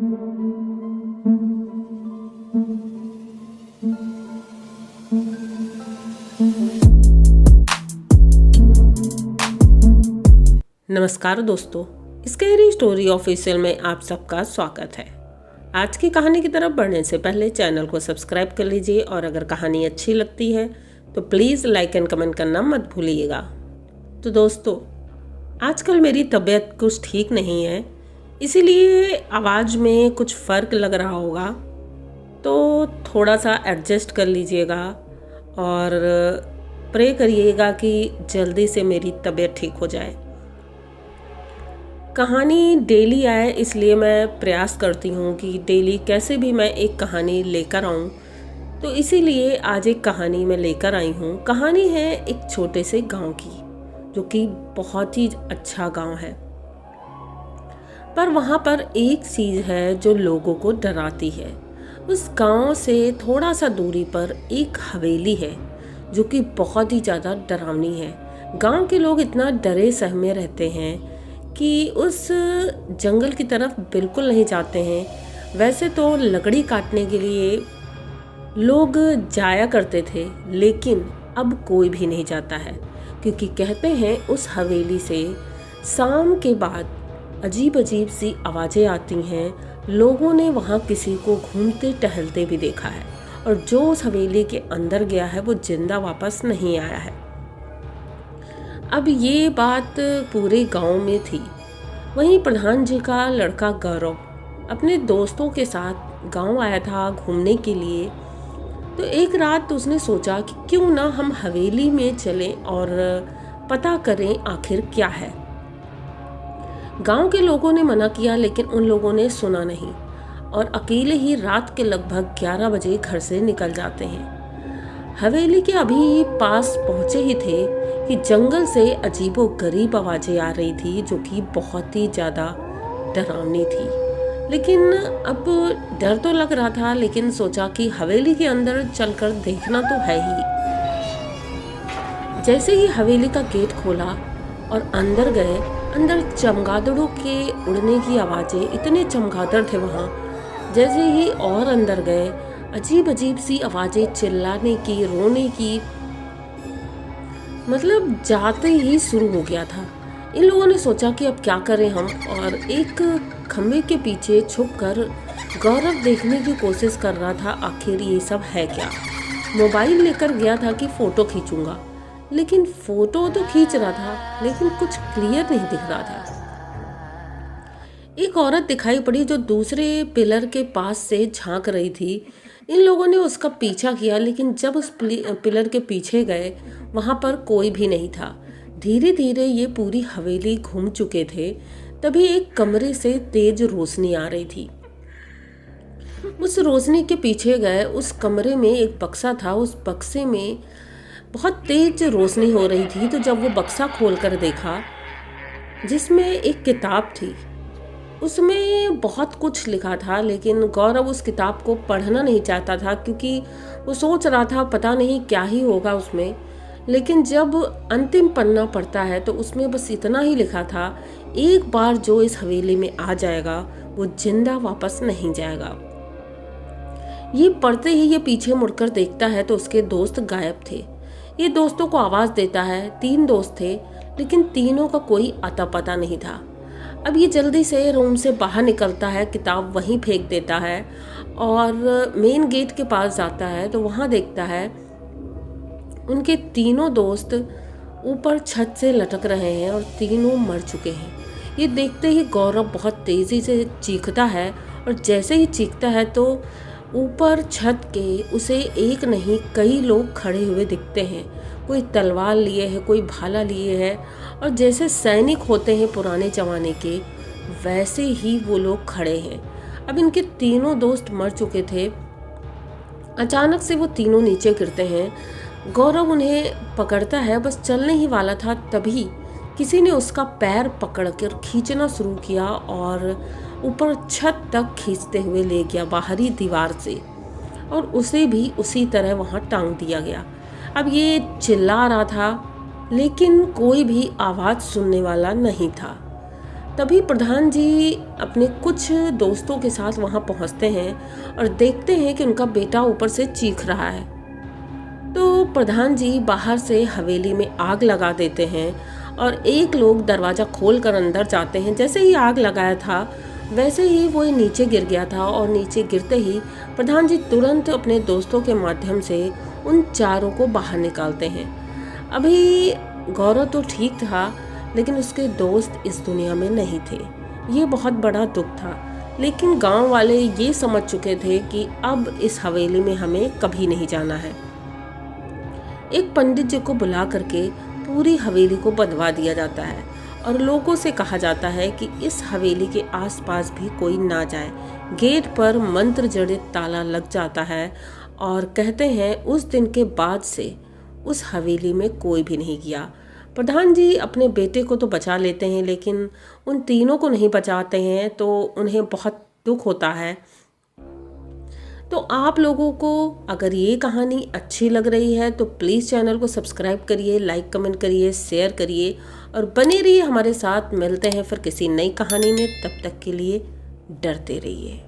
नमस्कार दोस्तों, scary story official में आप सबका स्वागत है। आज की कहानी की तरफ बढ़ने से पहले चैनल को सब्सक्राइब कर लीजिए और अगर कहानी अच्छी लगती है तो प्लीज़ लाइक एंड कमेंट करना मत भूलिएगा। तो दोस्तों, आजकल मेरी तबीयत कुछ ठीक नहीं है, इसीलिए आवाज़ में कुछ फ़र्क लग रहा होगा, तो थोड़ा सा एडजस्ट कर लीजिएगा और प्रे करिएगा कि जल्दी से मेरी तबीयत ठीक हो जाए। कहानी डेली आए, इसलिए मैं प्रयास करती हूँ कि डेली कैसे भी मैं एक कहानी लेकर आऊँ। तो इसीलिए आज एक कहानी मैं लेकर आई हूँ। कहानी है एक छोटे से गांव की, जो कि बहुत ही अच्छा गांव है, पर वहाँ पर एक चीज़ है जो लोगों को डराती है। उस गांव से थोड़ा सा दूरी पर एक हवेली है जो कि बहुत ही ज़्यादा डरावनी है। गांव के लोग इतना डरे सहमे रहते हैं कि उस जंगल की तरफ बिल्कुल नहीं जाते हैं। वैसे तो लकड़ी काटने के लिए लोग जाया करते थे, लेकिन अब कोई भी नहीं जाता है, क्योंकि कहते हैं उस हवेली से शाम के बाद अजीब अजीब सी आवाज़ें आती हैं। लोगों ने वहाँ किसी को घूमते टहलते भी देखा है, और जो उस हवेली के अंदर गया है वो जिंदा वापस नहीं आया है। अब ये बात पूरे गांव में थी। वहीं प्रधान जी का लड़का गौरव अपने दोस्तों के साथ गांव आया था घूमने के लिए। तो एक रात उसने सोचा कि क्यों ना हम हवेली में चलें और पता करें आखिर क्या है। गांव के लोगों ने मना किया, लेकिन उन लोगों ने सुना नहीं और अकेले ही रात के लगभग 11 बजे घर से निकल जाते हैं। हवेली के अभी पास पहुंचे ही थे कि जंगल से अजीबो गरीब आवाज़ें आ रही थी, जो कि बहुत ही ज़्यादा डरावनी थी। लेकिन अब डर तो लग रहा था, लेकिन सोचा कि हवेली के अंदर चलकर देखना तो है ही। जैसे ही हवेली का गेट खोला और अंदर गए, अंदर चमगादड़ों के उड़ने की आवाज़ें, इतने चमगादड़ थे वहाँ। जैसे ही और अंदर गए, अजीब अजीब सी आवाज़ें, चिल्लाने की, रोने की, मतलब जाते ही शुरू हो गया था। इन लोगों ने सोचा कि अब क्या करें हम, और एक खंबे के पीछे छुपकर गौरव देखने की कोशिश कर रहा था आखिर ये सब है क्या। मोबाइल लेकर गया था कि फ़ोटो खींचूंगा, लेकिन फ़ोटो तो खींच रहा था, लेकिन कुछ क्लियर नहीं दिख रहा था। एक औरत दिखाई पड़ी जो दूसरे पिलर के पास से झांक रही थी। इन लोगों ने उसका पीछा किया, लेकिन जब उस पिलर के पीछे गए, वहाँ पर कोई भी नहीं था। धीरे धीरे ये पूरी हवेली घूम चुके थे, तभी एक कमरे से तेज रोशनी आ रही थी। उस रोशनी के पीछे गए। उस कमरे में एक बक्सा था, उस बक्से में बहुत तेज रोशनी हो रही थी। तो जब वो बक्सा खोलकर देखा, जिसमें एक किताब थी, उसमें बहुत कुछ लिखा था, लेकिन गौरव उस किताब को पढ़ना नहीं चाहता था, क्योंकि वो सोच रहा था पता नहीं क्या ही होगा उसमें। लेकिन जब अंतिम पन्ना पढ़ता है तो उसमें बस इतना ही लिखा था, एक बार जो इस हवेली में आ जाएगा वो जिंदा वापस नहीं जाएगा। ये पढ़ते ही ये पीछे मुड़कर देखता है तो उसके दोस्त गायब थे। ये दोस्तों को आवाज़ देता है। 3 दोस्त थे, लेकिन तीनों का कोई अता पता नहीं था। अब ये जल्दी से रूम से बाहर निकलता है, किताब वहीं फेंक देता है और मेन गेट के पास जाता है। तो वहाँ देखता है उनके तीनों दोस्त ऊपर छत से लटक रहे हैं और तीनों मर चुके हैं। ये देखते ही गौरव बहुत तेज़ी से चीखता है, और जैसे ही चीखता है तो ऊपर छत के उसे एक नहीं कई लोग खड़े हुए दिखते हैं। कोई तलवार लिए है, कोई भाला लिए है, और जैसे सैनिक होते हैं पुराने ज़माने के, वैसे ही वो लोग खड़े हैं। अब इनके तीनों दोस्त मर चुके थे। अचानक से वो तीनों नीचे गिरते हैं। गौरव उन्हें पकड़ता है, बस चलने ही वाला था, तभी किसी ने उसका पैर पकड़कर खींचना शुरू किया और ऊपर छत तक खींचते हुए ले गया बाहरी दीवार से, और उसे भी उसी तरह वहाँ टांग दिया गया। अब ये चिल्ला रहा था, लेकिन कोई भी आवाज़ सुनने वाला नहीं था। तभी प्रधान जी अपने कुछ दोस्तों के साथ वहां पहुंचते हैं और देखते हैं कि उनका बेटा ऊपर से चीख रहा है। तो प्रधान जी बाहर से हवेली में आग लगा देते हैं और एक लोग दरवाज़ा खोल कर अंदर जाते हैं। जैसे ही आग लगाया था वैसे ही वो नीचे गिर गया था और नीचे गिरते ही प्रधान जी तुरंत अपने दोस्तों के माध्यम से उन चारों को बाहर निकालते हैं। अभी गौरव तो ठीक था, लेकिन उसके दोस्त इस दुनिया में नहीं थे। ये बहुत बड़ा दुख था, लेकिन गांव वाले ये समझ चुके थे कि अब इस हवेली में हमें कभी नहीं जाना है। एक पंडित जी को बुला करके पूरी हवेली को बंधवा दिया जाता है और लोगों से कहा जाता है कि इस हवेली के आसपास भी कोई ना जाए। गेट पर मंत्र जड़ित ताला लग जाता है और कहते हैं उस दिन के बाद से उस हवेली में कोई भी नहीं गया। प्रधान जी अपने बेटे को तो बचा लेते हैं, लेकिन उन तीनों को नहीं बचाते हैं, तो उन्हें बहुत दुख होता है। तो आप लोगों को अगर ये कहानी अच्छी लग रही है तो प्लीज़ चैनल को सब्सक्राइब करिए, लाइक कमेंट करिए, शेयर करिए और बने रहिए हमारे साथ। मिलते हैं फिर किसी नई कहानी में, तब तक के लिए डरते रहिए।